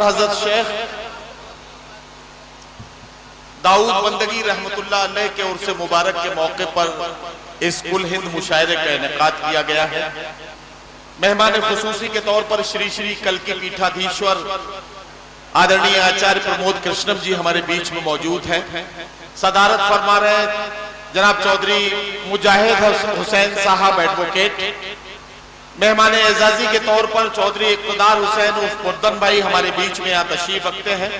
हजरत शेख दाऊद बंदगी रहमतुल्लाह अलैह के उर्स मुबारक के मौके पर इस कुल हिंद मुशायरे का इनेकाद किया गया है। मेहमान खुसूसी के तौर पर श्री श्री कल्की पीठाधीश्वर आदरणीय आचार्य प्रमोद कृष्णम जी हमारे बीच में मौजूद हैं। सदारत फरमा रहे जनाब चौधरी मुजाहिद हुसैन साहब एडवोकेट। मेहमान एजाजी के तौर पर चौधरी इक़्तिदार हुसैन उर्फ मुर्दन भाई हमारे बीच में यहाँ तशरीफ रखते हैं।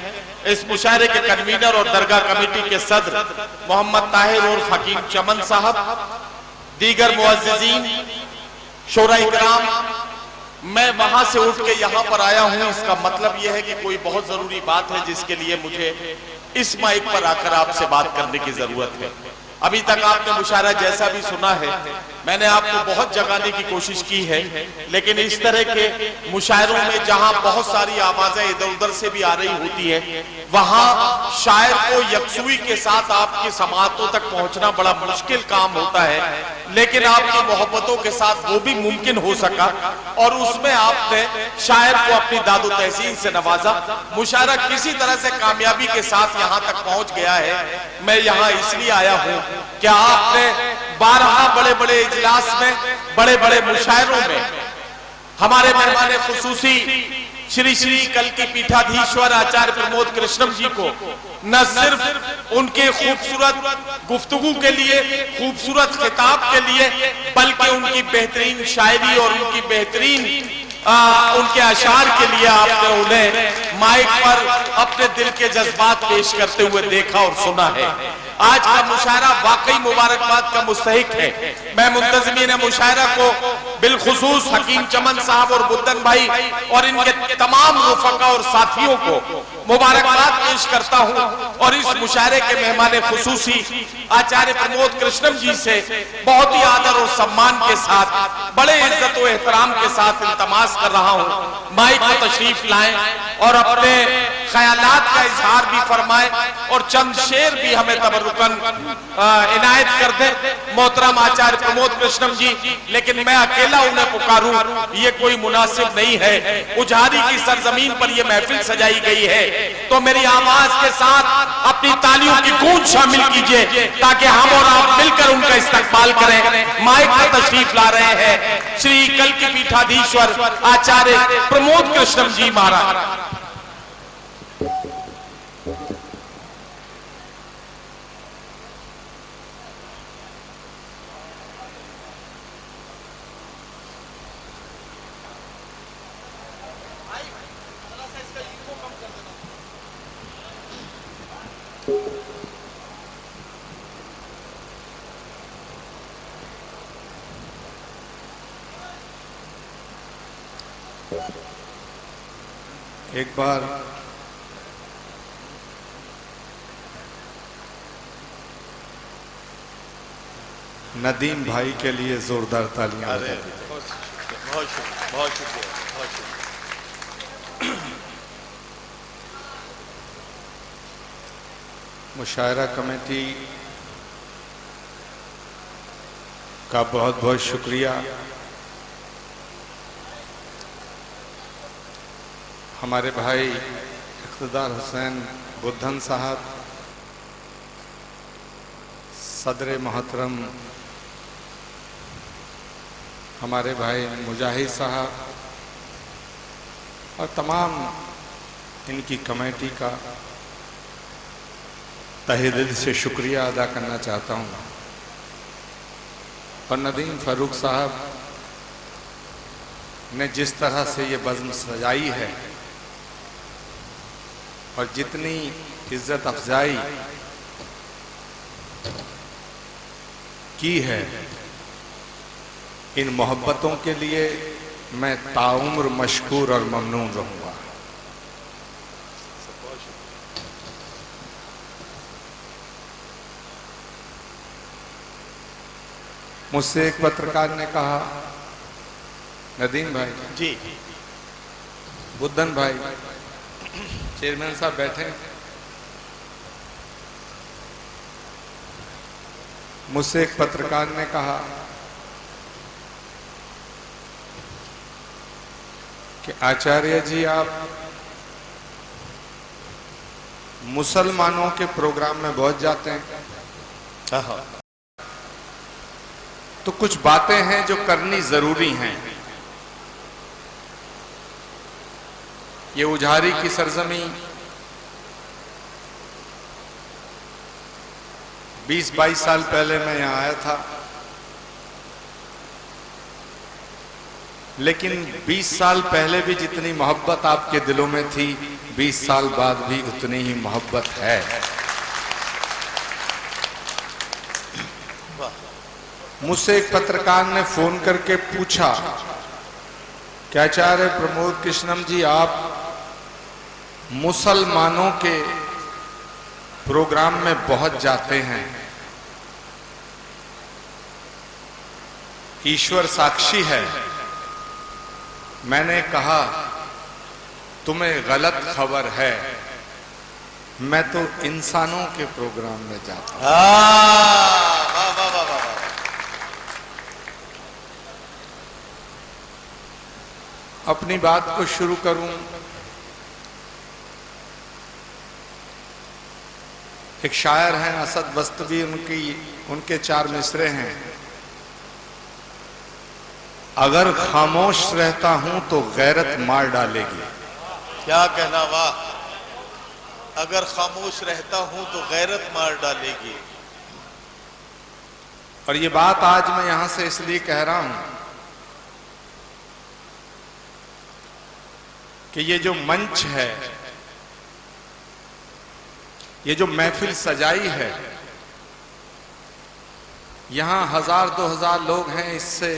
इस मुशायरे के कन्वीनर और दरगाह कमेटी के सदर मोहम्मद ताहिर उर्फ हकीम चमन साहब, दीगर मुअज़्ज़िज़ीन, शोरा इकराम, मैं वहां से उठ के यहाँ पर आया हूँ। इसका मतलब यह है कि कोई बहुत जरूरी बात है जिसके लिए मुझे इस माइक पर आकर आपसे बात करने की जरूरत है। अभी तक आपने मुशायरा जैसा भी सुना है, मैंने आपको बहुत जगाने की कोशिश की है, लेकिन इस तरह के मुशायरों में जहां बहुत सारी आवाजें इधर उधर से भी आ रही होती है, वहां शायर को यकसुई के साथ आपकी समाअतों तक पहुंचना बड़ा मुश्किल काम होता है। लेकिन आपकी मोहब्बतों के साथ वो भी मुमकिन हो सका और उसमें आपने शायर को अपनी दादो तहसीन से नवाजा। मुशायरा किसी तरह से कामयाबी के साथ यहाँ तक पहुंच गया है। मैं यहाँ इसलिए आया हूँ कि आपने 12 बड़े बड़े इजलास में, बड़े बड़े मुशायरों में हमारे मेहमान खुसूसी श्री श्री कल्की पीठाधीश्वर आचार्य प्रमोद कृष्णम जी को न सिर्फ उनके खूबसूरत गुफ्तगू के लिए, खूबसूरत खिताब के लिए, बल्कि उनकी बेहतरीन शायरी और उनकी बेहतरीन उनके अशार के लिए आपने उन्हें माइक पर अपने दिल के जज्बात पेश करते हुए देखा और सुना है। आज का मुशायरा वाकई मुबारकबाद का मुस्तहिक है। मैं मुंतज़मीन मुशायरा को बिलखुसूस हकीम चमन साहब और बुद्दन भाई और इनके तमाम रुफका और साथियों को मुबारकबाद पेश करता हूं और इस मुशायरे के मेहमान खुसूसी आचार्य प्रमोद कृष्णम जी से बहुत ही आदर और सम्मान के साथ, बड़े इज्जत और एहतराम के साथ इल्तमास कर रहा हूं, माइक पर तशरीफ लाएं और अपने ख्यालात का इजहार भी फरमाएं और चंद शेर भी हमें तबरुकन इनायत कर दें मोहतरम आचार्य प्रमोद कृष्णम जी। लेकिन मैं अकेला उन्हें पुकारूं ये कोई मुनासिब नहीं है। उजारी की सरजमीन पर यह महफिल सजाई गई है, तो मेरी आवाज के साथ अपनी तालियों की गूंज शामिल कीजिए ताकि हम और आप मिलकर उनका इस्तकबाल करें। माइक पर तशरीफ ला रहे हैं श्री कल्की पीठाधीश्वर आचार्य प्रमोद कृष्णम जी महाराज। एक बार नदीम भाई के लिए जोरदार तालियां बजा दीजिए। बहुत शुक्रिया, बहुत शुक्रिया, बहुत शुक्रिया। मुशायरा कमेटी का बहुत बहुत शुक्रिया। हमारे भाई इक़्तिदार हुसैन बुद्दन साहब, सदर मोहतरम हमारे भाई मुजाहिद साहब और तमाम इनकी कमेटी का तहे दिल से शुक्रिया अदा करना चाहता हूँ। और नदीम फारूक साहब ने जिस तरह से ये बज़्म सजाई है और जितनी इज्जत अफजाई की है, इन मोहब्बतों के लिए मैं ताउम्र मशकूर और ममनून रहूंगा। मुझसे एक पत्रकार ने कहा, नदीम भाई जी, बुद्दन भाई, चेयरमैन साहब बैठे, मुझसे एक पत्रकार ने कहा कि आचार्य जी आप मुसलमानों के प्रोग्राम में बहुत जाते हैं, तो कुछ बातें हैं जो करनी जरूरी हैं। ये उजारी की सरजमी 20-22 साल पहले मैं यहां आया था, लेकिन 20 साल पहले भी जितनी मोहब्बत आपके दिलों में थी, 20 साल बाद भी उतनी ही मोहब्बत है। मुझसे एक पत्रकार ने फोन करके पूछा कि आचार्य प्रमोद कृष्णम जी, आप मुसलमानों के प्रोग्राम में बहुत जाते हैं, ईश्वर साक्षी है। मैंने कहा तुम्हें गलत खबर है, मैं तो इंसानों के प्रोग्राम में जाता हूं। वाह वाह वाह वाह। अपनी बात को शुरू करूं, एक शायर हैं असद बस्तवी, उनके 4 मिसरे हैं। अगर खामोश रहता हूं तो गैरत मार डालेगी। क्या कहना, वाह। अगर खामोश रहता हूं तो गैरत मार डालेगी। और ये बात आज मैं यहां से इसलिए कह रहा हूं कि ये जो मंच है, ये जो महफिल सजाई है, यहां 1000-2000 लोग हैं, इससे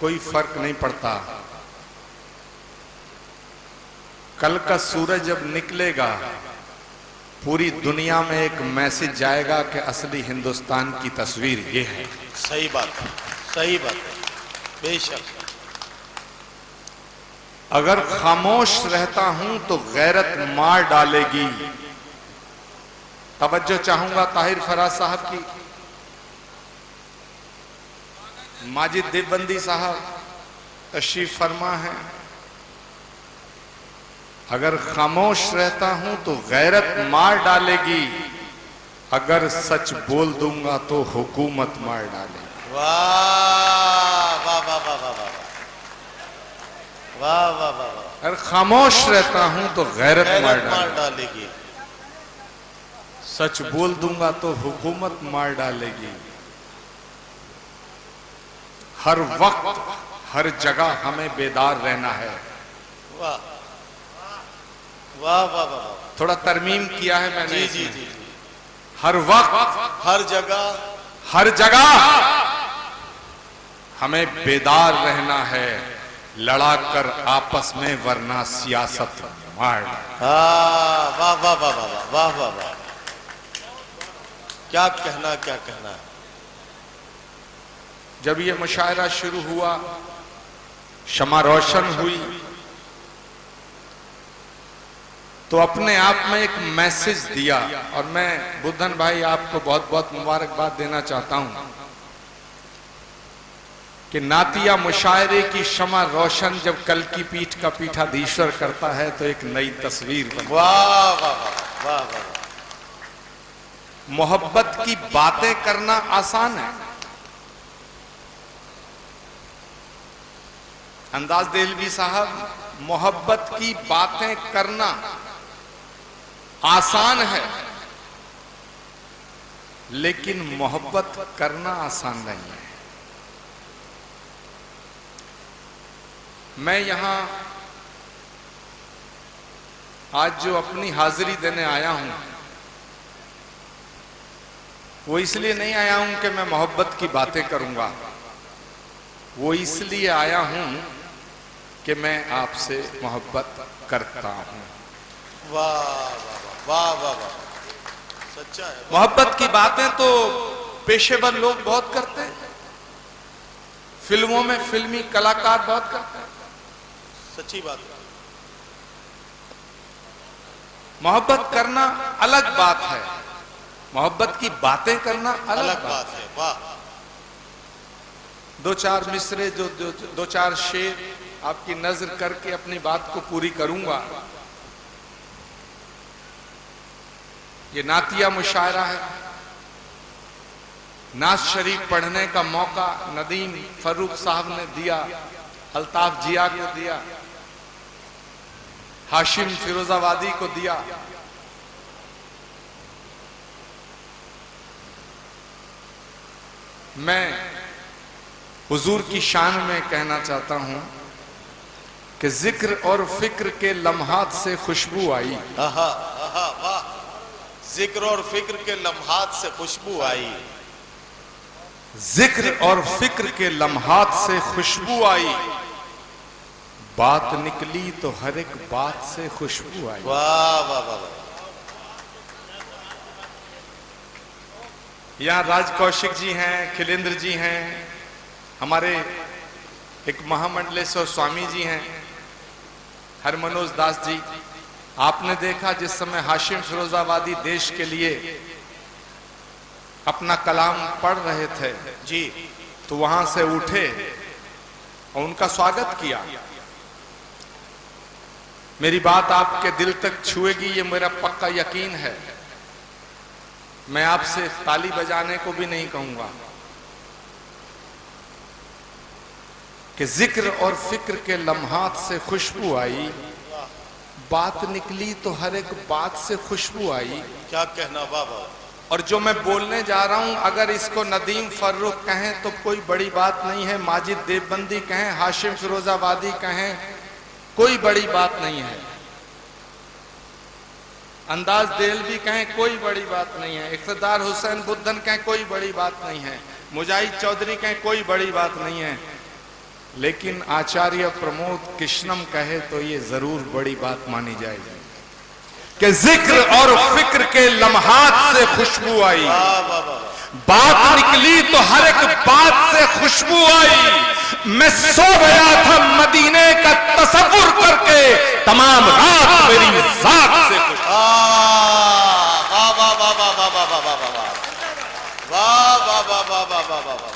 कोई फर्क नहीं पड़ता। कल का सूरज जब निकलेगा, पूरी दुनिया में एक मैसेज जाएगा कि असली हिंदुस्तान की तस्वीर ये है। सही बात है, सही बात है, बेशक। अगर खामोश रहता हूं तो गैरत मार डालेगी। तवज्जो चाहूंगा ताहिर फराज साहब की। माजिद देवबंदी साहब तशरीफ फरमा है। अगर खामोश रहता हूं तो गैरत मार डालेगी, अगर सच बोल दूंगा तो हुकूमत मार डालेगी। वाह वाह वाह वाह वाह वाह वाह वाह वाह। अगर खामोश रहता हूं तो गैरत मार डालेगी, सच बोल दूंगा तो हुकूमत मार डालेगी। हर वक्त हर जगह हमें बेदार रहना है। वाह वाह वाह वाह। थोड़ा तरमीम किया है मैंने। जी जी जी। हर वक्त हर जगह हमें बेदार रहना है, लड़ा कर आपस में, वरना सियासत मार। वाह वाह वाह वाह वाह वाह वाह। क्या कहना, क्या कहना। जब ये मुशायरा शुरू हुआ, शमा रोशन हुई, तो अपने आप में एक मैसेज दिया। और मैं बुद्धन भाई आपको बहुत बहुत मुबारकबाद देना चाहता हूं कि नातिया मुशायरे की शमा रोशन जब कल की पीठ का पीठाधीश्वर करता है तो एक नई तस्वीर बनती है। वाह वाह वाह वाह। मोहब्बत की बातें करना आसान है। अंदाज देहलवी साहब, मोहब्बत की बातें करना आसान है, लेकिन मोहब्बत करना आसान नहीं है। मैं यहां आज जो अपनी हाजिरी देने आया हूं, वो इसलिए नहीं आया हूं कि मैं मोहब्बत की बातें करूंगा, वो इसलिए आया हूं कि मैं आपसे मोहब्बत करता हूं। वाह वाह वाह वाह, सच्चा है। मोहब्बत की बातें तो पेशेवर लोग बहुत करते हैं, फिल्मों में फिल्मी कलाकार बहुत करते हैं। सच्ची बात है। मोहब्बत करना अलग बात है, मोहब्बत की बातें करना अलग बात है। वाह। 2-4 मिसरे, जो 2-4 शेर आपकी नजर करके अपनी बात को पूरी करूंगा। ये नातिया मुशायरा है। नाज शरीफ पढ़ने का मौका नदीम फर्रुख साहब ने दिया, अल्ताफ जिया को दिया, हाशिम फिरोजाबादी को दिया। मैं हुजूर की शान में कहना चाहता हूं कि जिक्र और फिक्र के लम्हात से खुशबू आई। आहा, आहा, वाह। जिक्र और फिक्र के लम्हात से खुशबू आई। जिक्र और फिक्र के लम्हात से खुशबू आई, बात निकली तो हर एक बात से खुशबू आई। वाह वाह वाह। यहाँ राज कौशिक जी हैं, खिलेंद्र जी हैं, हमारे एक महामंडलेश्वर स्वामी जी हैं, हरमनोज दास जी। आपने देखा जिस समय हाशिम फिरोजाबादी देश के लिए अपना कलाम पढ़ रहे थे जी, तो वहां से उठे और उनका स्वागत किया। मेरी बात आपके दिल तक छुएगी, ये मेरा पक्का यकीन है। मैं आपसे ताली बजाने को भी नहीं कहूंगा कि जिक्र और फिक्र के लम्हात से खुशबू आई, बात निकली तो हर एक बात से खुशबू आई। क्या कहना, वाह वाह। और जो मैं बोलने जा रहा हूं, अगर इसको नदीम फर्रुख कहें तो कोई बड़ी बात नहीं है, माजिद देवबंदी कहें, हाशिम फिरोजाबादी कहें, कोई बड़ी बात नहीं है, अंदाज देलवी कहें, कोई बड़ी बात नहीं है, इक़्तिदार हुसैन बुद्दन कहें, कोई बड़ी बात नहीं है, मुजाहिद चौधरी कहें, कोई बड़ी बात नहीं है, लेकिन आचार्य प्रमोद कृष्णम कहे तो ये जरूर बड़ी बात मानी जाएगी कि जिक्र और फिक्र के लम्हात से खुशबू आई, बात निकली तो हर एक बात से खुशबू आई। मैं सो गया था मदीने का तसव्वुर करके, तमाम रात मेरी जात से खुशबू। वाह वाह वाह वाह वाह वाह वाह वाह वाह वाह वाह वाह वाह वाह वाह वाह वाह।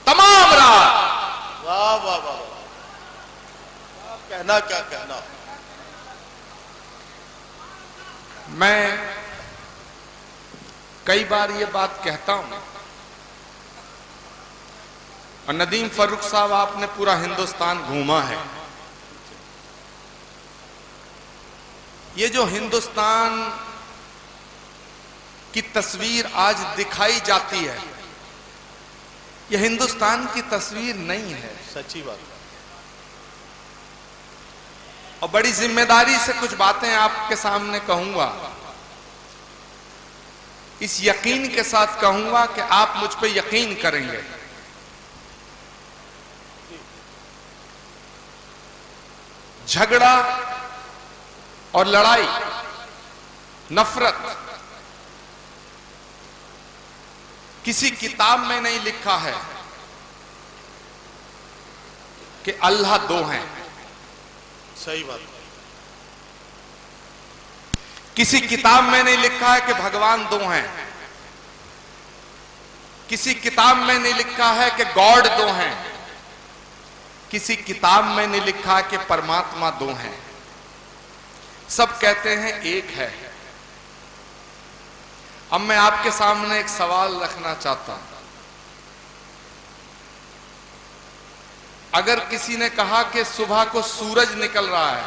तमाम रात। वाह वाह वाह। क्या कहना, क्या कहना। मैं कई बार ये बात कहता हूं, और नदीम फर्रुख साहब आपने पूरा हिंदुस्तान घूमा है। ये जो हिंदुस्तान की तस्वीर आज दिखाई जाती है, ये हिंदुस्तान की तस्वीर नहीं है। सच्ची बात। और बड़ी जिम्मेदारी से कुछ बातें आपके सामने कहूंगा, इस यकीन के साथ कहूंगा कि आप मुझ पे यकीन करेंगे। झगड़ा और लड़ाई, नफरत किसी किताब में नहीं लिखा है कि अल्लाह दो हैं। सही बात। किसी किताब में नहीं लिखा है कि भगवान दो हैं। किसी किताब में नहीं लिखा है कि गॉड दो हैं। किसी किताब में नहीं लिखा है कि परमात्मा दो हैं। सब कहते हैं एक है। अब मैं आपके सामने एक सवाल रखना चाहता हूं। अगर किसी ने कहा कि सुबह को सूरज निकल रहा है,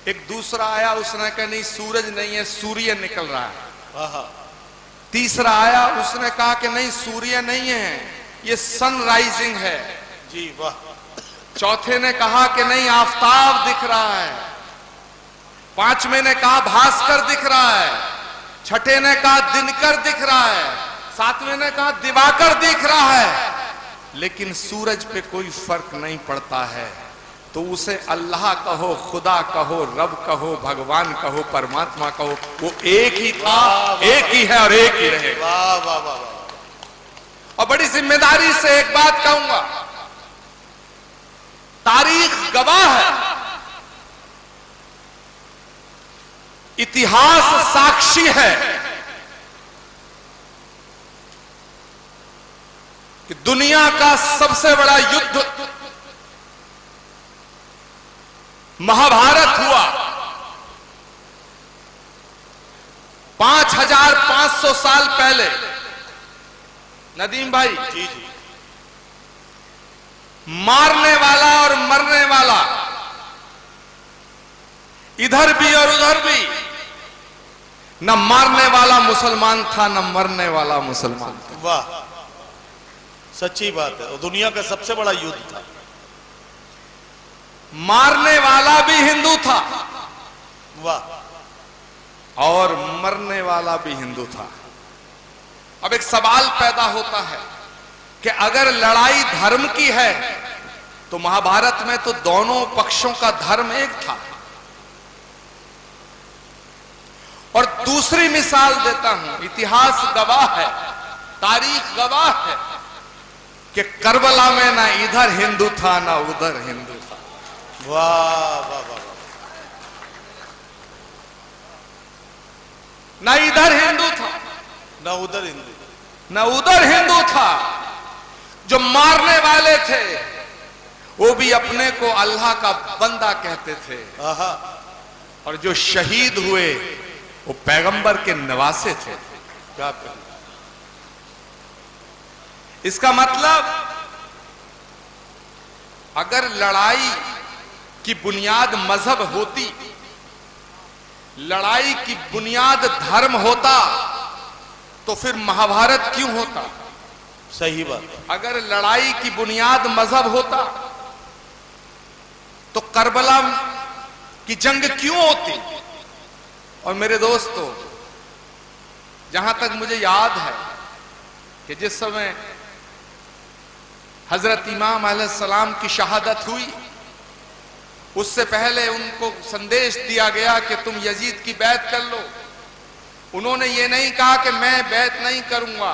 एक दूसरा आया, उसने कहा नहीं सूरज नहीं है, सूर्य निकल रहा है। तीसरा आया, उसने कहा कि नहीं सूर्य नहीं है, ये सन राइजिंग है। जी वाह। चौथे ने कहा कि नहीं आफताब दिख रहा है। पांचवें ने कहा भास्कर दिख रहा है। छठे ने कहा दिनकर दिख रहा है। सातवें ने कहा दिवाकर दिख रहा है। लेकिन सूरज पे कोई फर्क नहीं पड़ता है। तो उसे अल्लाह कहो, खुदा कहो, रब कहो, भगवान कहो, परमात्मा कहो, वो एक ही था, एक ही है और एक ही रहेगा। वाह वाह वाह। और बड़ी जिम्मेदारी से एक बात कहूंगा, तारीख गवाह है, इतिहास साक्षी है कि दुनिया का सबसे बड़ा युद्ध महाभारत हुआ। 5500 साल पहले, नदीम भाई जी जी, मारने वाला और मरने वाला इधर भी और उधर भी, न मारने वाला मुसलमान था न मरने वाला मुसलमान था। वाह, सच्ची बात है। और दुनिया का सबसे बड़ा युद्ध था। मारने वाला भी हिंदू था वाह, और मरने वाला भी हिंदू था। अब एक सवाल पैदा होता है कि अगर लड़ाई धर्म की है तो महाभारत में तो दोनों पक्षों का धर्म एक था। और दूसरी मिसाल देता हूं, इतिहास गवाह है, तारीख गवाह है कि करबला में ना इधर हिंदू था ना उधर हिंदू था। वाह वाह वाह, ना इधर हिंदू था ना उधर हिंदू, ना उधर हिंदू था। जो मारने वाले थे वो भी अपने को अल्लाह का बंदा कहते थे, आहा, और जो शहीद हुए वो पैगंबर के नवासे थे। क्या करें। इसका मतलब अगर लड़ाई की बुनियाद मजहब होती, लड़ाई की बुनियाद धर्म होता, तो फिर महाभारत क्यों होता? सही बात। अगर लड़ाई की बुनियाद मजहब होता तो करबला की जंग क्यों होती? और मेरे दोस्तों, जहां तक मुझे याद है कि जिस समय हजरत इमाम अलैहिस्सलाम की शहादत हुई, उससे पहले उनको संदेश दिया गया कि तुम यजीद की बैत कर लो। उन्होंने ये नहीं कहा कि मैं बैत नहीं करूंगा,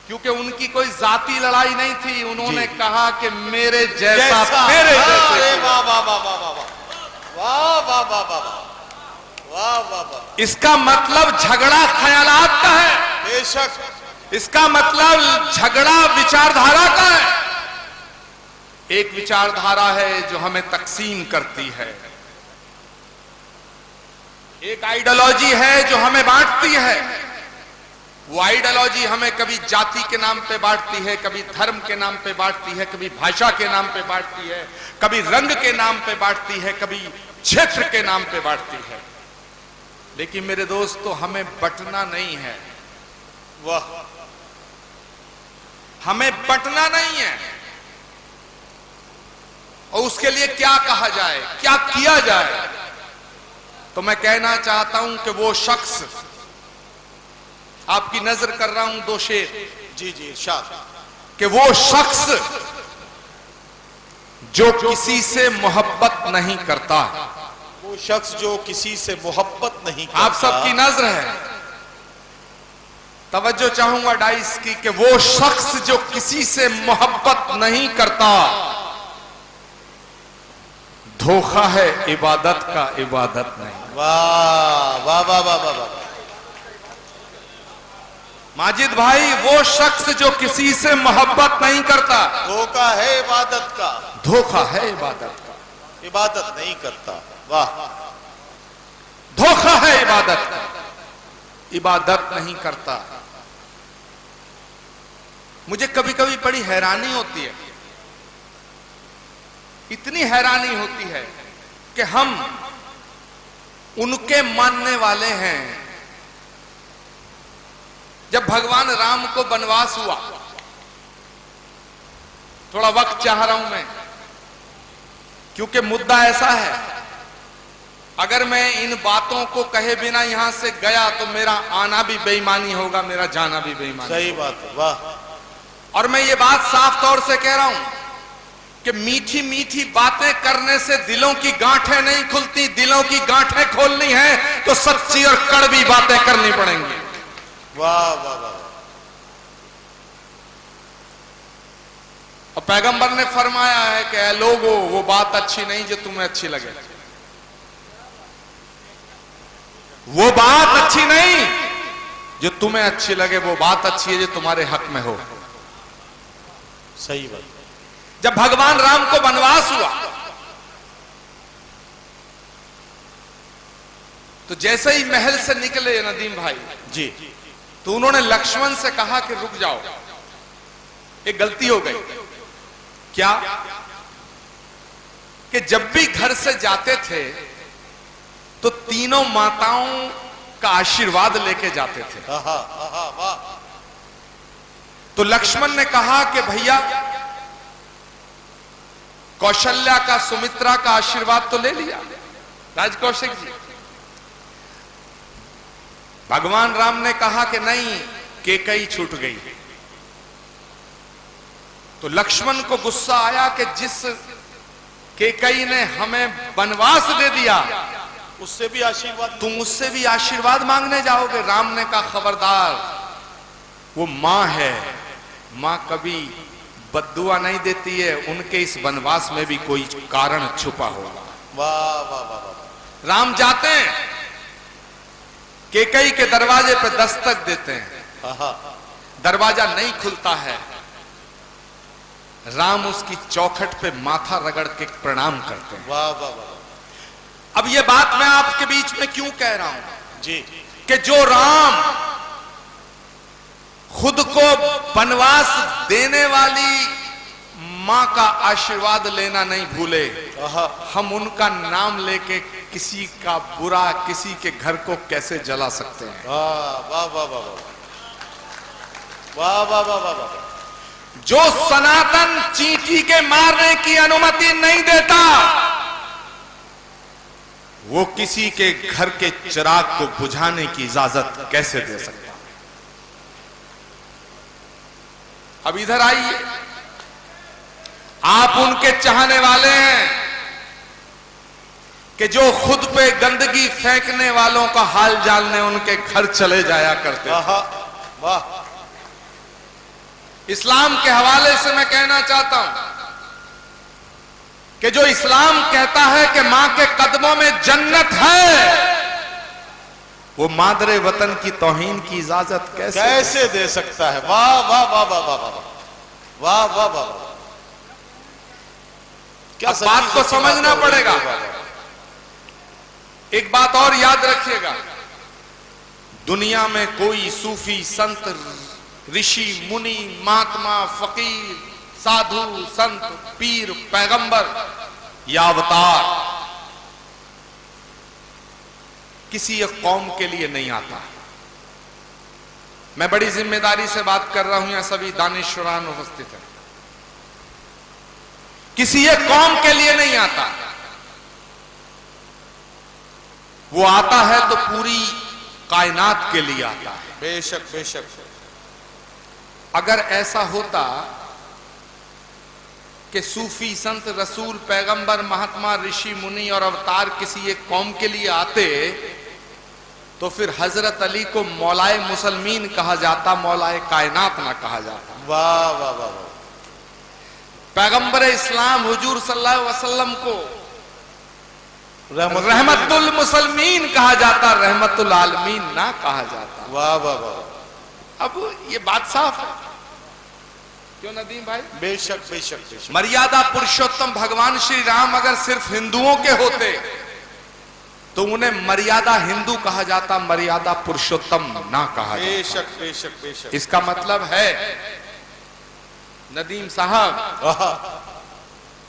क्योंकि उनकी कोई जाती लड़ाई नहीं थी। उन्होंने कहा कि मेरे जैसा मेरे जैसे। वाह वाह वाह वाह वाह वाह वाह वाह वाह वाह वाह वाह। इसका मतलब झगड़ा ख्यालात का है, बेशक। इसका मतलब झगड़ा विचारधारा का है। एक विचारधारा है जो हमें तकसीम करती है, एक आइडियोलॉजी है जो हमें बांटती है। वो आइडियोलॉजी हमें कभी जाति के नाम पे बांटती है, कभी धर्म के नाम पे बांटती है, कभी भाषा के नाम पे बांटती है, कभी रंग के नाम पे बांटती है, कभी क्षेत्र के नाम पे बांटती है। लेकिन मेरे दोस्तों, हमें बंटना नहीं है। वाह, हमें बंटना नहीं है। और उसके लिए क्या कहा जाए, क्या किया जाए? तो मैं कहना चाहता हूं कि वो शख्स, आपकी नजर कर रहा हूं दो शेर, जी जी, इरशाद। कि वो शख्स जो किसी से मोहब्बत नहीं करता, वो शख्स जो किसी से मोहब्बत नहीं करता। आप सबकी नजर है, तवज्जो चाहूंगा डाइस की, कि वो शख्स जो किसी से मोहब्बत नहीं करता, धोखा है इबादत का, इबादत नहीं। वाह वाह वाह वाह वाह वाह। माजिद भाई, वो शख्स जो किसी से मोहब्बत नहीं करता, धोखा है इबादत का, धोखा है इबादत का, इबादत नहीं करता। वाह, धोखा है इबादत का, इबादत नहीं करता। मुझे कभी कभी बड़ी हैरानी होती है, इतनी हैरानी होती है कि हम उनके मानने वाले हैं। जब भगवान राम को वनवास हुआ, थोड़ा वक्त चाह रहा हूं मैं, क्योंकि मुद्दा ऐसा है, अगर मैं इन बातों को कहे बिना यहां से गया तो मेरा आना भी बेईमानी होगा, मेरा जाना भी बेईमानी। सही बात है। वाह, और मैं ये बात साफ तौर से कह रहा हूं कि मीठी मीठी बातें करने से दिलों की गांठें नहीं खुलती। दिलों की गांठें खोलनी है तो सच्ची और कड़वी बातें करनी पड़ेंगी। वाह वाह वाह। और पैगंबर ने फरमाया है कि ऐ लोगों, वो बात अच्छी नहीं जो तुम्हें अच्छी लगे, वो बात अच्छी नहीं जो तुम्हें अच्छी लगे, वो बात अच्छी है जो तुम्हारे हक में हो। सही बात। जब भगवान राम को वनवास हुआ तो जैसे ही महल से निकले नदीम भाई जी, तो उन्होंने लक्ष्मण से कहा कि रुक जाओ, एक गलती हो गई। क्या? कि जब भी घर से जाते थे तो तीनों माताओं का आशीर्वाद लेके जाते थे। वाह। तो लक्ष्मण ने कहा कि भैया कौशल्या का, सुमित्रा का आशीर्वाद तो ले लिया राजकौशिक जी। भगवान राम ने कहा कि नहीं, केकई छूट गई। तो लक्ष्मण को गुस्सा आया कि जिस केकई ने हमें वनवास दे दिया, उससे भी आशीर्वाद, तुम उससे भी आशीर्वाद मांगने जाओगे? राम ने कहा खबरदार, वो मां है, मां कभी बद्दुआ नहीं देती है, उनके इस वनवास में भी कोई कारण छुपा होगा। वाह वाह वाह वाह। राम जाते हैं, केकई के दरवाजे पे दस्तक देते हैं, दरवाजा नहीं खुलता है। राम उसकी चौखट पे माथा रगड़ के प्रणाम करते हैं। वाह वाह वाह। अब ये बात मैं आपके बीच में क्यों कह रहा हूं जी, कि जो राम खुद को वनवास देने वाली मां का आशीर्वाद लेना नहीं भूले, हम उनका नाम लेके किसी का बुरा, किसी के घर को कैसे जला सकते हैं? वाह वाह वाह वाह वाह वाह वाह वाह वाह। जो सनातन चींटी के मारने की अनुमति नहीं देता, वो किसी के घर के चिराग को बुझाने की इजाजत कैसे दे सकता? अब इधर आइए, आप उनके चाहने वाले हैं कि जो खुद पे गंदगी फेंकने वालों का हाल जानने उनके घर चले जाया करते। वाह। इस्लाम के हवाले से मैं कहना चाहता हूं कि जो इस्लाम कहता है कि मां के कदमों में जन्नत है, वो मादरे वतन की तौहीन की इजाजत कैसे दे सकता है? वाह वाह वाह वाह वाह वाह वाह वाह वाह। क्या बात को समझना पड़ेगा। एक बात और याद रखिएगा, दुनिया में कोई सूफी, संत, ऋषि, मुनि, महात्मा, फकीर, साधु, संत, पीर, पैगंबर या अवतार किसी एक कौम के लिए नहीं आता। मैं बड़ी जिम्मेदारी से बात कर रहा हूं, यहां सभी दानिशुरान उपस्थित हैं। किसी एक कौम के लिए नहीं आता, वो आता है तो पूरी कायनात के लिए आता है। बेशक बेशक। अगर ऐसा होता कि सूफी, संत, रसूल, पैगंबर, महात्मा, ऋषि, मुनि और अवतार किसी एक कौम के लिए आते, तो फिर हजरत अली को मौलाए मुसलमीन कहा जाता, मौलाए कायनात ना कहा जाता। वाह वाह वाह वाह। पैगंबर इस्लाम हुजूर सल्लल्लाहु अलैहि वसल्लम को रहमतुल मुसलमीन कहा जाता, रहमतुल आलमीन ना कहा जाता। वाह वाह वाह। अब ये बात साफ है, क्यों नदीम भाई? बेशक बेशक बेशक। मर्यादा पुरुषोत्तम भगवान श्री राम अगर सिर्फ हिंदुओं के होते तो उन्हें मर्यादा हिंदू कहा जाता, मर्यादा पुरुषोत्तम ना कहा जाता। बेशक बेशक बेशक। इसका मतलब है नदीम साहब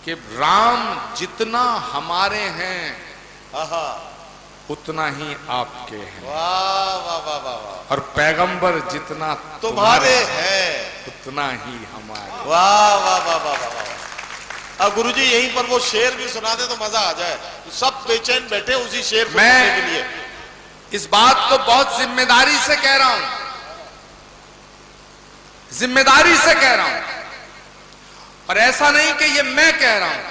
कि राम जितना हमारे हैं उतना ही आपके हैं। वाह वाह वाह वाह। और पैगंबर जितना तुम्हारे हैं उतना ही हमारे। वाह वाह वाह वाह वाह। अब गुरुजी यहीं पर वो शेर भी सुना दे तो मजा आ जाए, सब बेचैन बैठे उसी शेर को सुनने के लिए। इस बात को बहुत जिम्मेदारी से कह रहा हूं, जिम्मेदारी से कह रहा हूं, और ऐसा नहीं कि ये मैं कह रहा हूं,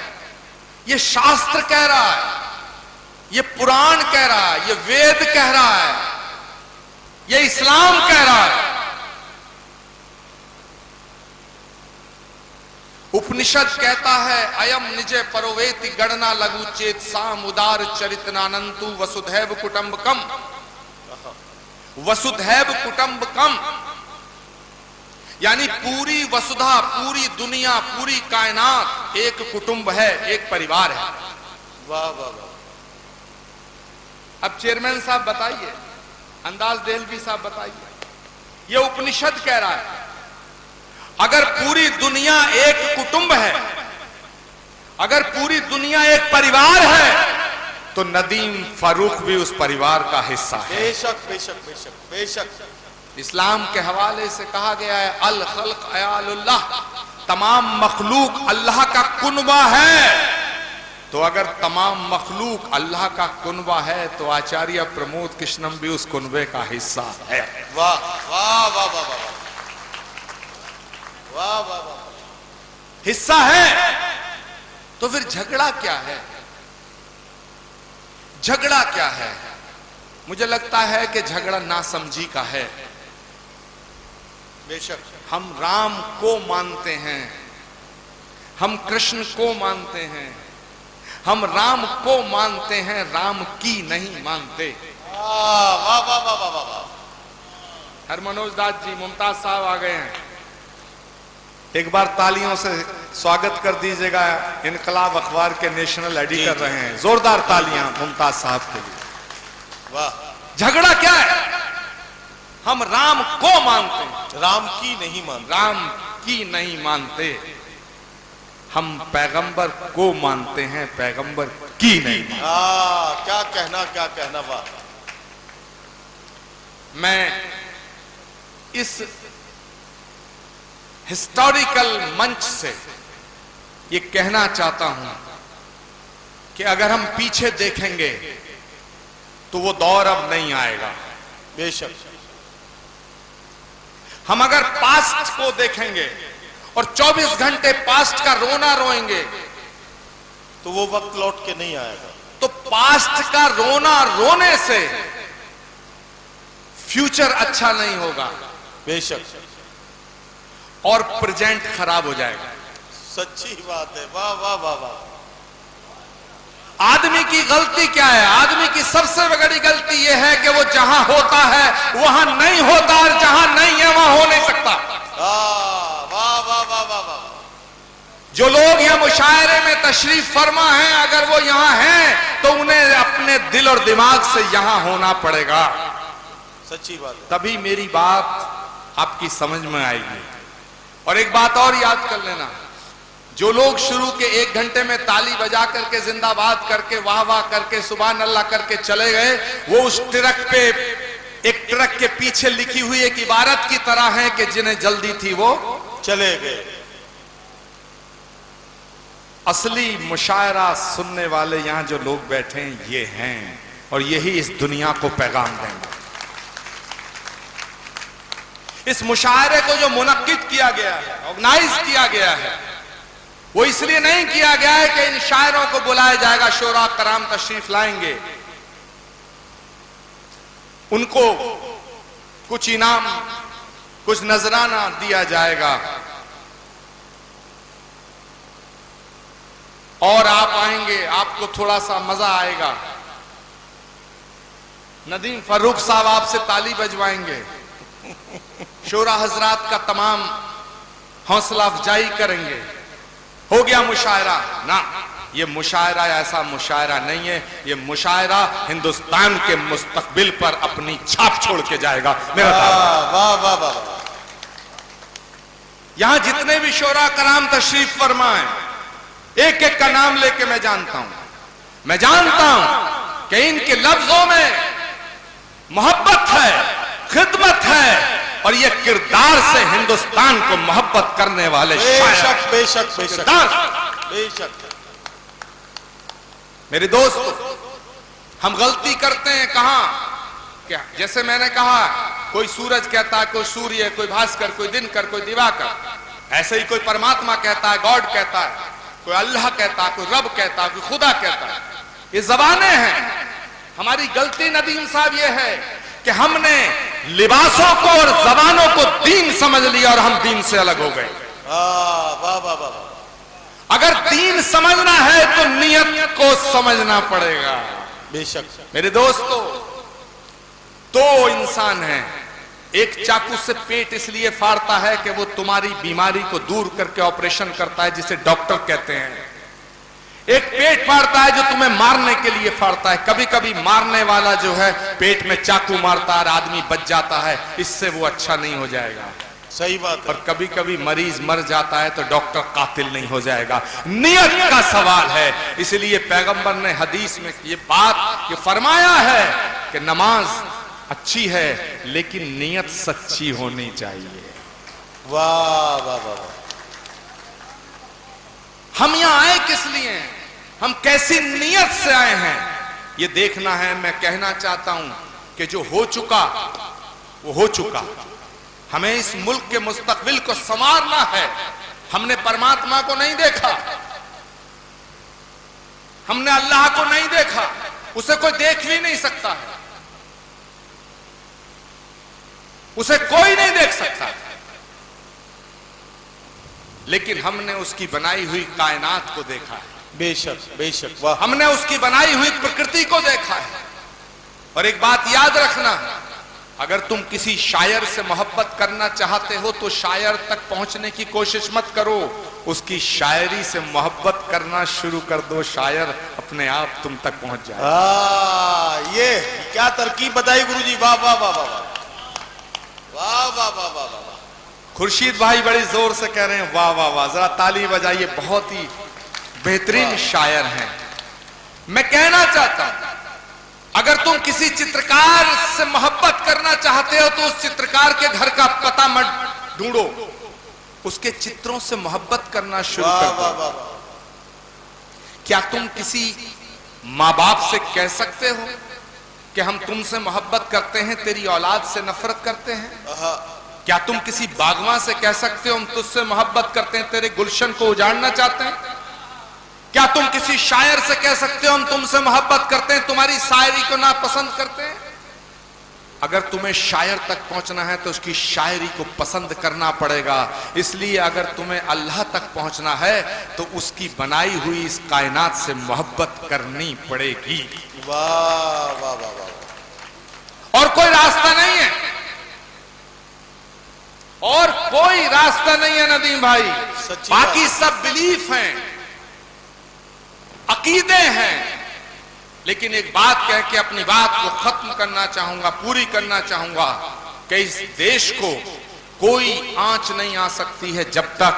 ये शास्त्र कह रहा है, ये पुराण कह रहा है, ये वेद कह रहा है, ये इस्लाम कह रहा है। उपनिषद कहता है अयम निजे परोवेति गणना लघु चेत साम उदार चरितनानंतु वसुधैव कुटुंबकम। वसुधैव कुटुंबकम यानी पूरी वसुधा, पूरी दुनिया, पूरी कायनात एक कुटुंब है, एक परिवार है। वाह वाह वाह। अब चेयरमैन साहब बताइए, अंदाज देहलवी साहब बताइए, ये उपनिषद कह रहा है अगर पूरी दुनिया एक कुटुंब है, अगर पूरी दुनिया एक परिवार है, तो नदीम फारूक भी उस परिवार का हिस्सा है। बेशक बेशक बेशक बेशक। इस्लाम के हवाले से कहा गया है अल खल्क अयालुल्लाह, तमाम मखलूक अल्लाह का कुनबा है। तो अगर तमाम मखलूक अल्लाह का कुनबा है तो आचार्य प्रमोद कृष्णम भी उस कुनबे का हिस्सा है। वाह वाह वाह वाह वाह वाह वाह वाह, हिस्सा है। तो फिर झगड़ा क्या है? झगड़ा क्या है? मुझे लगता है कि झगड़ा नासमझी का है। बेशक। हम राम को मानते हैं, हम कृष्ण को मानते हैं, हम राम को मानते हैं, राम की नहीं मानते। वाह वाह वाह वाह वाह वाह। हरमनोज दास जी, मुमताज साहब आ गए हैं, एक बार तालियों से स्वागत कर दीजिएगा। इनकलाब अखबार के नेशनल एडिटर रहे हैं, जोरदार तालियां मुमताज साहब के लिए। वाह। झगड़ा क्या है? हम राम को मानते हैं, राम की नहीं मानते। राम की नहीं मानते। हम पैगंबर को मानते हैं, पैगंबर की नहीं मानते। क्या कहना, क्या कहना। वाह। मैं इस हिस्टोरिकल मंच से ये कहना चाहता हूं कि अगर हम पीछे देखेंगे तो वो दौर अब नहीं आएगा। बेशक। हम अगर पास्ट को देखेंगे और 24 घंटे पास्ट का रोना रोएंगे तो वो वक्त लौट के नहीं आएगा। तो पास्ट का रोना रोने से फ्यूचर अच्छा नहीं होगा। बेशक। और प्रेजेंट खराब हो जाएगा। सच्ची बात है। वाह वाह वाह वाह। आदमी की गलती क्या है? आदमी की सबसे बड़ी गलती यह है कि वो जहां होता है वहां नहीं होता, और जहां नहीं है वहां हो नहीं सकता। वाह वाह वाह वाह वाह। जो लोग यहां मुशायरे में तशरीफ फरमा हैं, अगर वो यहां हैं तो उन्हें अपने दिल और दिमाग से यहां होना पड़ेगा। सच्ची बात है। तभी मेरी बात आपकी समझ में आएगी। और एक बात और याद कर लेना, जो लोग शुरू के 1 घंटे में ताली बजा करके, जिंदाबाद करके, वाह वाह करके, सुभान अल्लाह करके चले गए, वो उस ट्रक पे, एक ट्रक के पीछे लिखी हुई एक इबारत की तरह है कि जिन्हें जल्दी थी वो चले गए। असली मुशायरा सुनने वाले यहां जो लोग बैठे हैं ये हैं, और यही इस दुनिया को पैगाम देंगे। इस मुशायरे को जो मुनक्किद किया गया है, ऑर्गेनाइज किया गया है, वो इसलिए नहीं किया गया है कि इन शायरों को बुलाया जाएगा, शोरा कराम तशरीफ लाएंगे, उनको कुछ इनाम, कुछ नजराना दिया जाएगा, और आप आएंगे, आपको थोड़ा सा मजा आएगा। नदीम फारूक साहब आपसे ताली बजवाएंगे, शोरा हजरात का तमाम हौसला अफजाई करेंगे, हो गया मुशायरा। ना, ये मुशायरा ऐसा मुशायरा नहीं है, ये मुशायरा हिंदुस्तान के मुस्तकबिल पर अपनी छाप छोड़ के जाएगा। मेरा वाह वाह वाह। यहां जितने भी शोरा कराम तशरीफ फरमाए, एक एक का नाम लेके मैं जानता हूं कि इनके लफ्जों में मोहब्बत है, खिदमत है, और ये किरदार से हिंदुस्तान को मोहब्बत करने वाले बेशक बेशक बेशक बेशक। मेरे दोस्त, हम गलती करते हैं कहां? क्या, जैसे मैंने कहा, कोई सूरज कहता है, कोई सूर्य, कोई भास्कर, कोई दिनकर, कोई दिवाकर, ऐसे ही कोई परमात्मा कहता है, गॉड कहता है, कोई अल्लाह कहता है, कोई रब कहता है, कोई खुदा कहता है। ये जबानें हैं। हमारी गलती नदीम साहब ये है कि हमने लिबासों को और जबानों को दीन समझ लिया और हम दीन से अलग हो गए। वाह वाह वाह। अगर दीन समझना है तो नियत को समझना पड़ेगा। बेशक। मेरे दोस्तों, दो इंसान हैं, एक चाकू से पेट इसलिए फाड़ता है कि वो तुम्हारी बीमारी को दूर करके ऑपरेशन करता है, जिसे डॉक्टर कहते हैं। एक पेट फाड़ता है जो तुम्हें मारने के लिए फाड़ता है। कभी कभी मारने वाला जो है पेट में चाकू मारता है और आदमी बच जाता है, इससे वो अच्छा नहीं हो जाएगा। सही बात है। और कभी कभी मरीज मर जाता है तो डॉक्टर कातिल नहीं हो जाएगा। नियत का सवाल है। इसलिए पैगंबर ने हदीस में ये बात ये फरमाया है कि नमाज अच्छी है लेकिन नियत सच्ची होनी चाहिए। वाह वाह वाह। हम यहां आए किस लिए, हम कैसी नियत से आए हैं ये देखना है। मैं कहना चाहता हूं कि जो हो चुका वो हो चुका। हमें इस मुल्क के मुस्तकबिल को संवारना है। हमने परमात्मा को नहीं देखा, हमने अल्लाह को नहीं देखा, उसे कोई देख भी नहीं सकता है, उसे कोई नहीं देख सकता। लेकिन हमने उसकी बनाई हुई कायनात को देखा है। बेशक बेशक। वाह। हमने उसकी बनाई हुई प्रकृति को देखा है। और एक बात याद रखना, अगर तुम किसी शायर से मोहब्बत करना चाहते हो तो शायर तक पहुंचने की कोशिश मत करो, उसकी शायरी से मोहब्बत करना शुरू कर दो, शायर अपने आप तुम तक पहुंच जाए। ये क्या तरकीब बताई गुरुजी। वाह वाह वाह वाह वाह वाह वाह वाह वाह। खुर्शीद भाई बड़े जोर से कह रहे हैं वाह वाह वाह, जरा ताली बजाइए, बहुत ही बेहतरीन शायर हैं। मैं कहना चाहता हूं अगर तुम किसी चित्रकार से मोहब्बत करना चाहते हो तो उस चित्रकार के घर का पता मत ढूंढो, उसके चित्रों से मोहब्बत करना शुरू कर दो। क्या तुम किसी माँ बाप से कह सकते हो कि हम तुमसे मोहब्बत करते हैं, तेरी औलाद से नफरत करते हैं? क्या तुम किसी बागवां से कह सकते हो हम तुझसे मोहब्बत करते हैं, तेरे गुलशन को उजाड़ना चाहते हैं? क्या तुम किसी शायर से कह सकते हो हम तुमसे मोहब्बत करते हैं, तुम्हारी शायरी को नापसंद करते हैं? अगर तुम्हें शायर तक पहुंचना है तो उसकी शायरी को पसंद करना पड़ेगा। इसलिए अगर तुम्हें अल्लाह तक पहुंचना है तो उसकी बनाई हुई इस कायनात से मोहब्बत करनी पड़ेगी। वाह वाह वाह वाह। और कोई रास्ता नहीं है, और कोई रास्ता नहीं है नदीम भाई। बाकी सब बिलीफ हैं, अकीदे हैं। लेकिन एक बात कह के अपनी बात को खत्म करना चाहूंगा, पूरी करना चाहूंगा कि इस देश को कोई आंच नहीं आ सकती है जब तक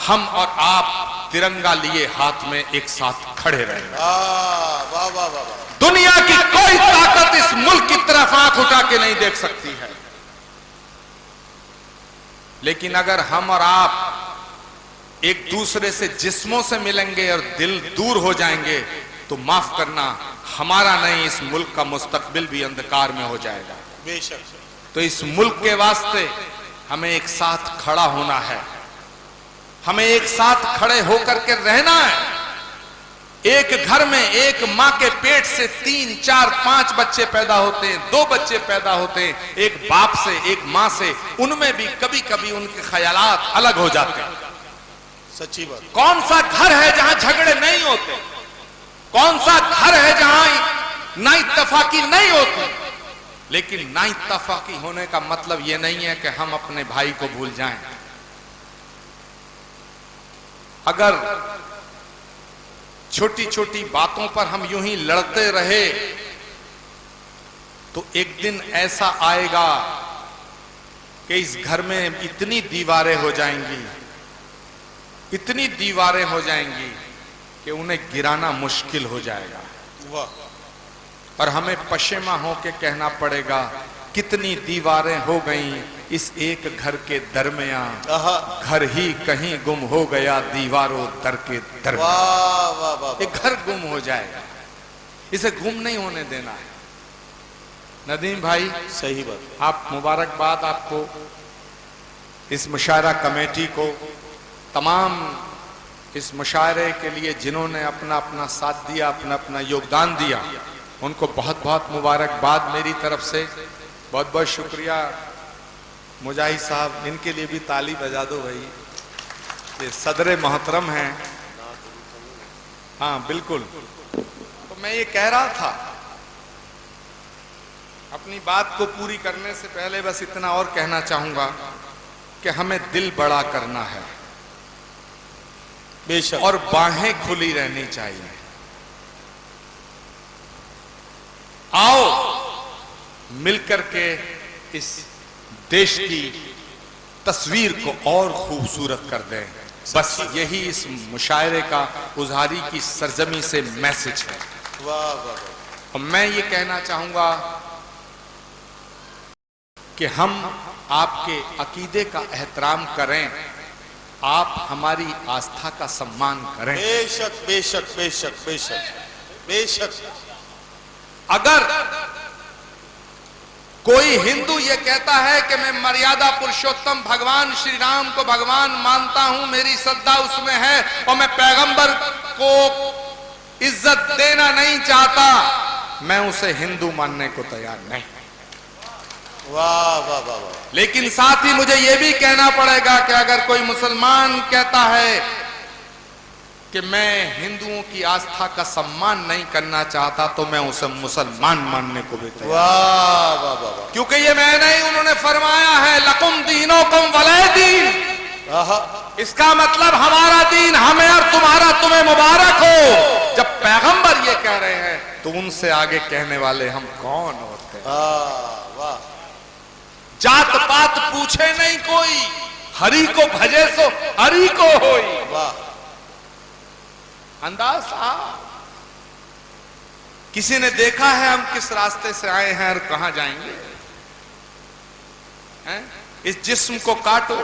हम और आप तिरंगा लिए हाथ में एक साथ खड़े रहें। वाह वाह वाह। दुनिया की कोई ताकत इस मुल्क की तरफ आंख उठा के नहीं देख सकती है। लेकिन अगर हम और आप एक दूसरे से जिस्मों से मिलेंगे और दिल दूर हो जाएंगे तो माफ करना, हमारा नहीं इस मुल्क का मुस्तकबिल भी अंधकार में हो जाएगा। बेशक। तो इस मुल्क के वास्ते हमें एक साथ खड़ा होना है, हमें एक साथ खड़े होकर के रहना है। एक घर में एक माँ के पेट से 3, 4, 5 बच्चे पैदा होते हैं, 2 बच्चे पैदा होते हैं, एक बाप से एक माँ से, उनमें भी कभी कभी उनके ख्यालात अलग हो जाते हैं। सच्ची बात। कौन सा घर है जहां झगड़े नहीं होते? कौन सा घर है जहां नाइत्तफाकी नहीं होती? लेकिन नाइत्तफाकी होने का मतलब यह नहीं है कि हम अपने भाई को भूल जाएं। अगर छोटी छोटी बातों पर हम यूं ही लड़ते रहे तो एक दिन ऐसा आएगा कि इस घर में इतनी दीवारें हो जाएंगी, इतनी दीवारें हो जाएंगी कि उन्हें गिराना मुश्किल हो जाएगा। वाह। और हमें पशेमा होके कहना पड़ेगा कितनी दीवारें हो गईं इस एक घर के दरमियान, घर ही कहीं गुम हो गया दीवारों दर के दरमियान। वाह वाह वाह। एक घर गुम हो जाएगा, इसे गुम नहीं होने देना है। नदीम भाई सही बात। आप मुबारकबाद आपको, इस मुशायरा कमेटी को, तमाम इस मुशायरे के लिए जिन्होंने अपना अपना साथ दिया, अपना अपना योगदान दिया, उनको बहुत बहुत मुबारकबाद मेरी तरफ से। बहुत बहुत शुक्रिया मुजाहिद साहब, इनके लिए भी ताली बजा दो भाई, ये सदर मोहतरम हैं। हाँ बिल्कुल। तो मैं ये कह रहा था, अपनी बात को पूरी करने से पहले बस इतना और कहना चाहूंगा कि हमें दिल बड़ा करना है, बेशक। और बाहें खुली रहनी चाहिए। आओ मिलकर के इस देश की तस्वीर को और खूबसूरत कर दें। बस यही इस मुशायरे का उजारी की सरजमी से मैसेज है। वाह वाह वाह। और मैं ये कहना चाहूंगा कि हम आपके अकीदे का एहतराम करें, आप हमारी आस्था का सम्मान करें। बेशक बेशक बेशक बेशक बेशक। अगर कोई हिंदू ये कहता है कि मैं मर्यादा पुरुषोत्तम भगवान श्री राम को भगवान मानता हूं, मेरी श्रद्धा उसमें है और मैं पैगंबर को इज्जत देना नहीं चाहता, मैं उसे हिंदू मानने को तैयार नहीं। वाह वाह वाह वाह। लेकिन साथ ही मुझे यह भी कहना पड़ेगा कि अगर कोई मुसलमान कहता है कि मैं हिंदुओं की आस्था का सम्मान नहीं करना चाहता, तो मैं उसे मुसलमान मानने को भी तैयार। वाह वाह वाह वाह। क्योंकि ये मैं नहीं, उन्होंने फरमाया है लकुम दीनोकुम वलिय दीन। आहा। इसका मतलब हमारा दीन हमें और तुम्हारा तुम्हें मुबारक हो। जब पैगंबर ये कह रहे हैं तो उनसे आगे कहने वाले हम कौन होते हैं? वाह। जात पात पूछे नहीं कोई, हरि को भजे सो हरि को होई। वाह। अंदाज साहब, किसी ने देखा है हम किस रास्ते से आए हैं और कहां जाएंगे? हैं? इस जिस्म को काटो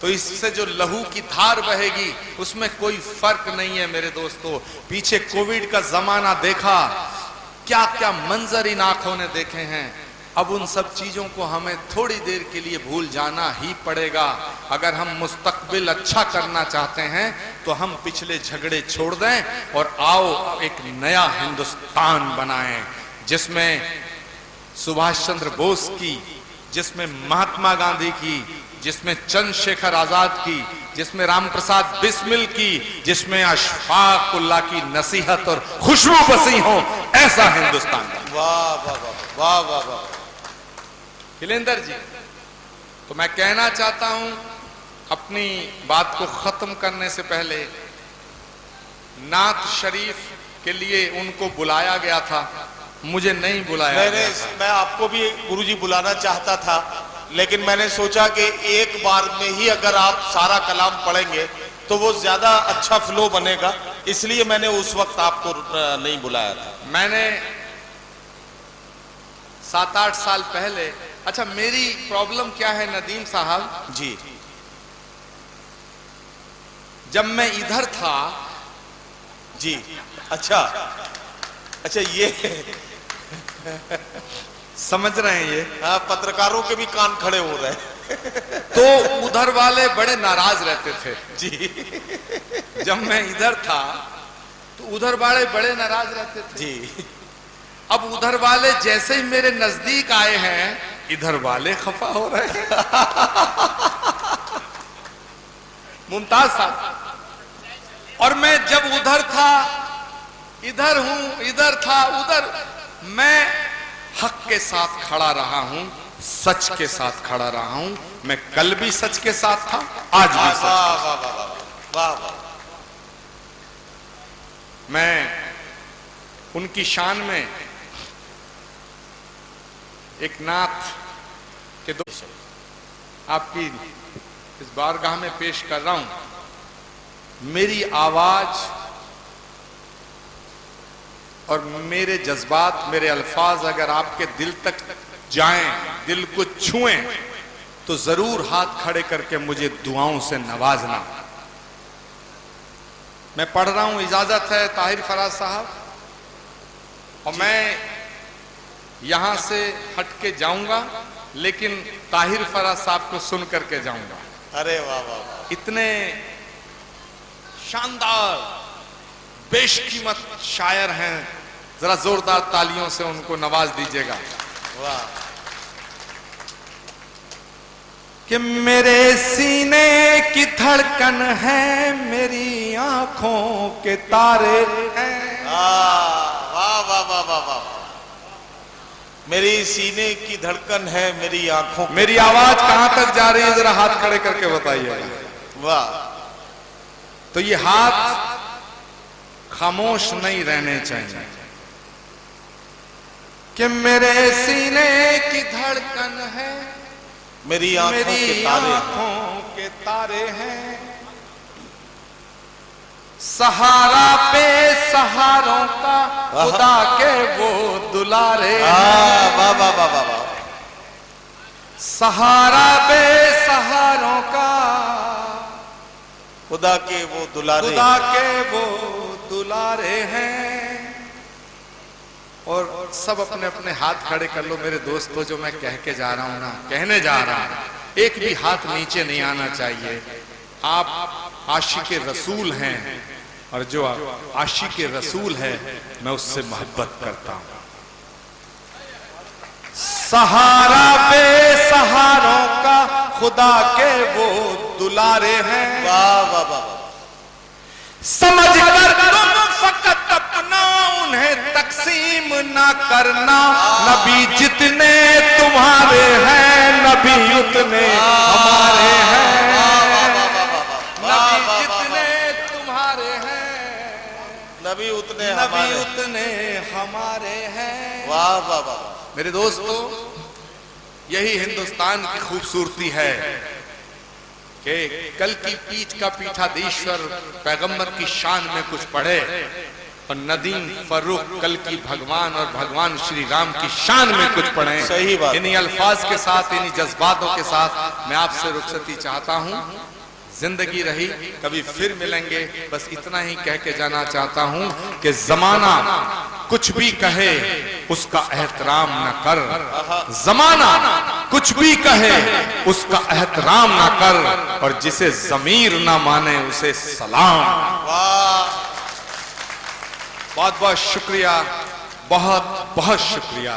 तो इससे जो लहू की धार बहेगी उसमें कोई फर्क नहीं है मेरे दोस्तों। पीछे कोविड का जमाना देखा, क्या क्या मंजर इन आंखों ने देखे हैं। अब उन सब चीजों को हमें थोड़ी देर के लिए भूल जाना ही पड़ेगा। अगर हम मुस्तकबिल अच्छा करना चाहते हैं तो हम पिछले झगड़े छोड़ दें और आओ एक नया हिंदुस्तान बनाएं, जिसमें सुभाष चंद्र बोस की, जिसमें महात्मा गांधी की, जिसमें चंद्रशेखर आजाद की, जिसमें रामप्रसाद बिस्मिल की, जिसमें अशफाक उल्लाह की नसीहत और खुशबू बसी हो, ऐसा हिंदुस्तान। वाह वाह वाह वाह वाह वाह। खिलेंदर जी, तो मैं कहना चाहता हूं अपनी बात को खत्म करने से पहले, नात शरीफ के लिए उनको बुलाया गया था, मुझे नहीं बुलाया गया था। मैं आपको भी गुरुजी बुलाना चाहता था, लेकिन मैंने सोचा कि एक बार में ही अगर आप सारा कलाम पढ़ेंगे तो वो ज्यादा अच्छा फ्लो बनेगा, इसलिए मैंने उस वक्त आपको नहीं बुलाया था। मैंने 7-8 साल पहले, अच्छा मेरी प्रॉब्लम क्या है नदीम साहब जी, जब मैं इधर था जी, अच्छा ये समझ रहे हैं ये? हाँ, पत्रकारों के भी कान खड़े हो रहे हैं। तो उधर वाले बड़े नाराज रहते थे जी। जब मैं इधर था तो उधर वाले बड़े नाराज रहते थे जी। अब उधर वाले जैसे ही मेरे नजदीक आए हैं, इधर वाले खफा हो रहे हैं। मुमताज साहब, और मैं जब उधर था, इधर हूं, इधर था, उधर, मैं हक के साथ खड़ा रहा हूं, सच के साथ खड़ा रहा हूं। मैं कल भी सच के साथ था, आज भी सच। वाह वाह वाह वाह वाह। मैं उनकी शान में एक नात के दो आपकी इस बारगाह में पेश कर रहा हूं। मेरी आवाज और मेरे जज्बात, मेरे अल्फाज अगर आपके दिल तक जाएं, दिल को छुएं, तो जरूर हाथ खड़े करके मुझे दुआओं से नवाजना। मैं पढ़ रहा हूं, इजाजत है ताहिर फराज साहब, और मैं यहां से हट के जाऊंगा, लेकिन ताहिर फराज साहब को सुन करके जाऊंगा। अरे वाह वाह। इतने शानदार बेशकीमत शायर हैं, जरा जोरदार तालियों से उनको नवाज दीजिएगा। वाह। कि मेरे सीने की धड़कन है, मेरी आंखों के तारे हैं। वाह वाह वाह वाह वाह। मेरी सीने की धड़कन है, मेरी आंखों। मेरी आवाज कहां तक जा रही है, जरा हाथ खड़े करके बताइए। वाह। तो ये हाथ खामोश नहीं रहने चाहिए कि मेरे सीने की धड़कन है, मेरी आंखों के तारे हैं, सहारा पे सहारों का खुदा के वो दुलारे हैं। वाह वाह वाह वाह। सहारा पे सहारों का खुदा के वो दुलारे, खुदा के वो दुलारे हैं। और सब अपने अपने हाथ खड़े कर लो मेरे दोस्तों। जो मैं कह के जा रहा हूं ना, कहने जा रहा हूं, एक भी हाथ नीचे नहीं आना चाहिए। आप आशिके रसूल हैं, और जो आशिके रसूल है मैं उससे मोहब्बत करता हूं। सहारा बेसहारों का खुदा के वो दुलारे हैं। वाह वाह वाह। समझ कर तुम फकत अपना उन्हें तकसीम ना करना। नबी जितने तुम्हारे हैं, नबी उतने हमारे हैं। नबी जितने तुम्हारे हैं, नबी उतने हमारे हैं। वाह वाह वाह। मेरे दोस्तों, यही हिंदुस्तान की खूबसूरती है कि कल की पीठ का पीठाधीश्वर पैगंबर की शान में कुछ पढ़े, और नदीम फर्रुख कल की भगवान और भगवान श्री राम की शान में कुछ पढ़े। सही बात। इन्हीं अल्फाज के साथ, इन्हीं जज्बातों के साथ मैं आपसे रुखसती चाहता हूं। जिंदगी रही कभी फिर मिलेंगे। बस इतना ही कह के जाना चाहता हूं कि जमाना कुछ भी कहे उसका एहतराम न कर। जमाना कुछ भी कहे उसका एहतराम न कर, और जिसे जमीर ना माने उसे सलाम। बहुत बहुत शुक्रिया, बहुत बहुत शुक्रिया।